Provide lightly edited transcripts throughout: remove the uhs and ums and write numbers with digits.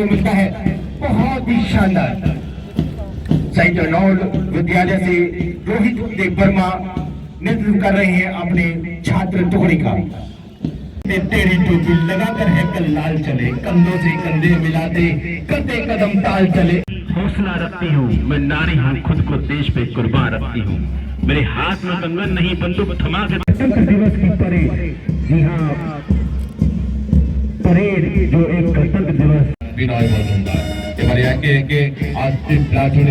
मिलता है बहुत ही शानदार। साहित्य नौल विद्यालय से रोहित देव वर्मा नेतृत्व कर रहे हैं अपने छात्र टुकड़ी का। तेरी टोपी लगाकर है कल लाल चले, कंधों से कंधे मिलाते करते कदम ताल चले। हौसला रखती हूँ मैं नारी हूँ, खुद को देश पे कुर्बान रखती हूँ। मेरे हाथ में कंगन नहीं बंदूक थमा के। गणतंत्र दिवस की परेड, जी हाँ परेड जो एक गणतंत्र दिवस। বিনয় মজুমদার এবারে একে একে আজকে প্লাটুন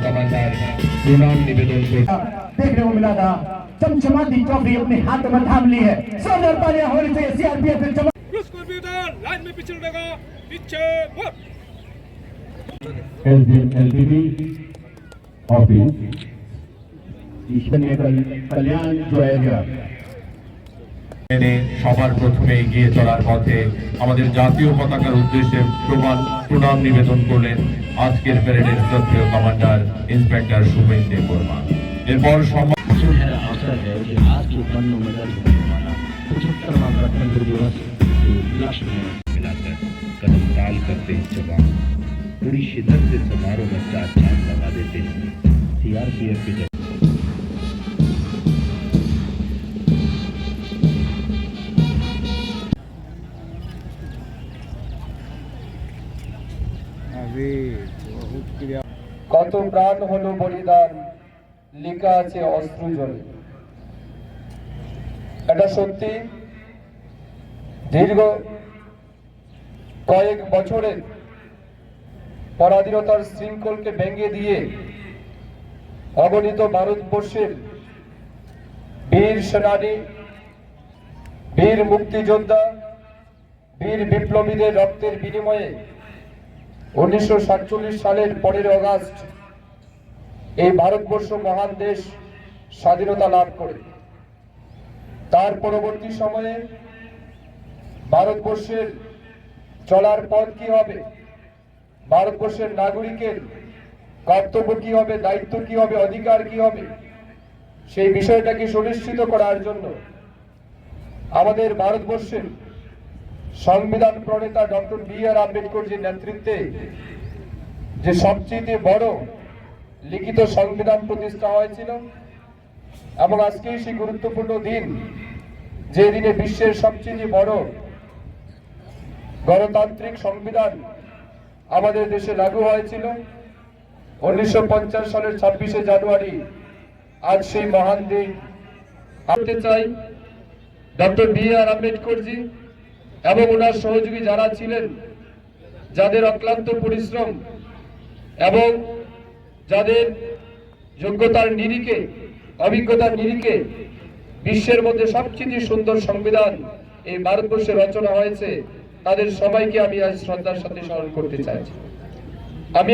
কমান্ডার প্রণাম নিবেদন করছে। देखने को मिला था चमचमाती ट्रॉफी अपने हाथ में थाम ली है। सोलर पालिया होनी चाहिए सीआरपीएफ फिर लाइन में पीछे लगा पीछे एलबीबी ऑफिस ईश्वरीय कल्याण জয়েগা সবার প্রথমে এগিয়ে চলার পথে আমাদের জাতীয় পতাকার উদ্দেশ্যে প্রণাম নিবেদন করলেন আজকের প্যারেডের শ্রদ্ধেয় কমান্ডার ইন্সপেক্টর শুভেন্দু দেব বর্মা। এরপর सुनहरा अवसर है कि आज के पन्नों में दर्ज होने वाला 75वां गणतंत्र दिवस लक्ष्य में मिलाकर कदम ताल करते जवान पूरी शिद्दत से समारोह में चार चांद लगा देते हैं। सीआरपीएफ के কত প্রাণ হলো বলিদান লেখা আছে অশ্রু জলে। এটা সত্যি দীর্ঘ কয়েক বছরের পরাধীনতার শৃঙ্খলকে ভেঙে দিয়ে অগণিত ভারতবর্ষের বীর সেনানী, বীর মুক্তিযোদ্ধা, বীর বিপ্লবীদের রক্তের বিনিময়ে 1947 সালের 15 আগস্ট এই ভারতবর্ষ মহান দেশ স্বাধীনতা লাভ করে। তার পরবর্তী সময়ে ভারতবর্ষের চলার পথ কি হবে, ভারতবর্ষের নাগরিকের কর্তব্য কি হবে, দায়িত্ব কি হবে, অধিকার কি হবে, সেই বিষয়টাকে সুনিশ্চিত করার জন্য আমাদের ভারতবর্ষের সংবিধান প্রণেতা ডক্টর বি.আর. আম্বেদকরজির নেতৃত্বে যে সবচেয়ে বড় লিখিত সংবিধান প্রতিষ্ঠা হয়েছিল এবং আজকে সেই গুরুত্বপূর্ণ দিন, যে দিনে বিশ্বের সবচেয়ে বড় গণতান্ত্রিক সংবিধান আমাদের দেশে লাগু হয়েছিল 1950 সালের 26শে জানুয়ারি। আজ সেই মহান দিন আনতে চাই ডক্টর বি.আর. আম্বেদকরজি এবং ওনার সহযোগী যারা ছিলেন, যাদের অক্লান্ত পরিশ্রম এবং যাদের যোগ্যতার নিরিখে, অভিজ্ঞতার নিরিখে বিশ্বের মধ্যে সবচেয়ে সুন্দর সংবিধান এই ভারতবর্ষে রচনা হয়েছে, তাদের সবাইকে আমি আজ শ্রদ্ধার সাথে স্মরণ করতে চাইছি। আমি